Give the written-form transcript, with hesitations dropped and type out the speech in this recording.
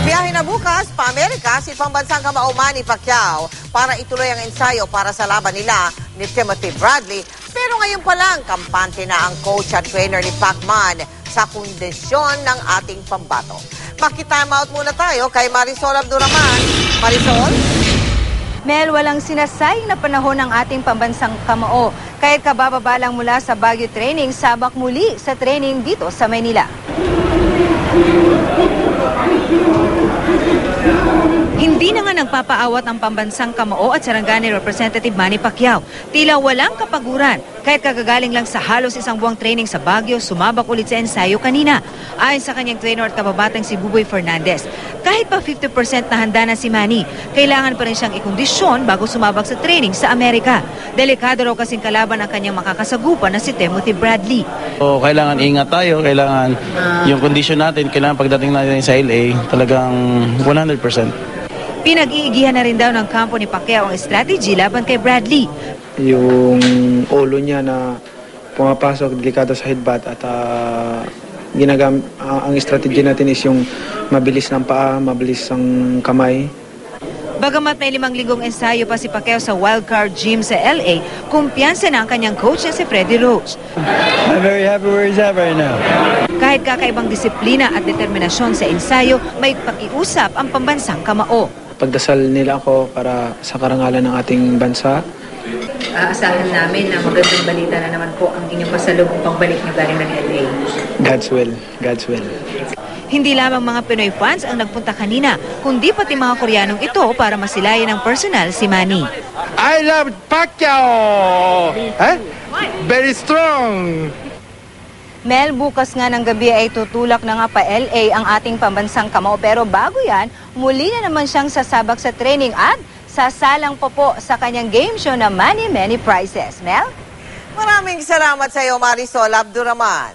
Biyahe na bukas pa Amerika si pambansang kamao Manny Pacquiao para ituloy ang ensayo para sa laban nila ni Timothy Bradley. Pero ngayon pa lang, kampante na ang coach at trainer ni Pacman sa kondisyon ng ating pambato. Makitime out muna tayo kay Marisol Abduraman. Marisol? Mel, walang sinasayang na panahon ng ating pambansang kamao. Kahit kabababa lang mula sa Baguio training, sabak muli sa training dito sa Maynila. Hindi na nga nagpapaawat ang pambansang kamao at Sarangani Representative Manny Pacquiao. Tila walang kapaguran. Kahit kagagaling lang sa halos isang buwang training sa Baguio, sumabak ulit sa ensayo kanina. Ayon sa kanyang trainer at kababatang si Buboy Fernandez, kahit pa 50% na handa na si Manny, kailangan pa rin siyang ikondisyon bago sumabak sa training sa Amerika. Delikado raw kasing kalaban ang kanyang makakasagupan na si Timothy Bradley. So, kailangan ingat tayo, kailangan yung kondisyon natin, kailangan pagdating natin sa LA, talagang 100%. Pinag-iigihan na rin daw ng kampo ni Pacquiao ang strategy laban kay Bradley. Yung ulo niya na pumapasok, delikado sa headbutt at ang strategy natin is yung mabilis ng paa, mabilis ang kamay. Bagamat may 5 linggong ensayo pa si Pacquiao sa wildcard gym sa LA, kumpiyansa na ang kanyang coach na si Freddie Roach. I'm very happy where he's at right now. Kahit kakaibang disiplina at determinasyon sa ensayo, may pakiusap ang pambansang kamao. Pagdasal nila ako para sa karangalan ng ating bansa. Aasahan namin na magandang balita na naman po ang inyong pasalubong pagbalik niyo galing ng LA. God's will, God's will. Hindi lamang mga Pinoy fans ang nagpunta kanina, kundi pati mga Koreanong ito para masilayan ng personal si Manny. I love Pacquiao! Very strong! Mel, bukas nga ng gabi ay tutulak na nga pa LA ang ating pambansang kamao. Pero bago yan, muli na naman siyang sasabak sa training at sasalang po sa kanyang game show na Many Prizes. Mel? Maraming salamat sa iyo, Marisol Abduraman.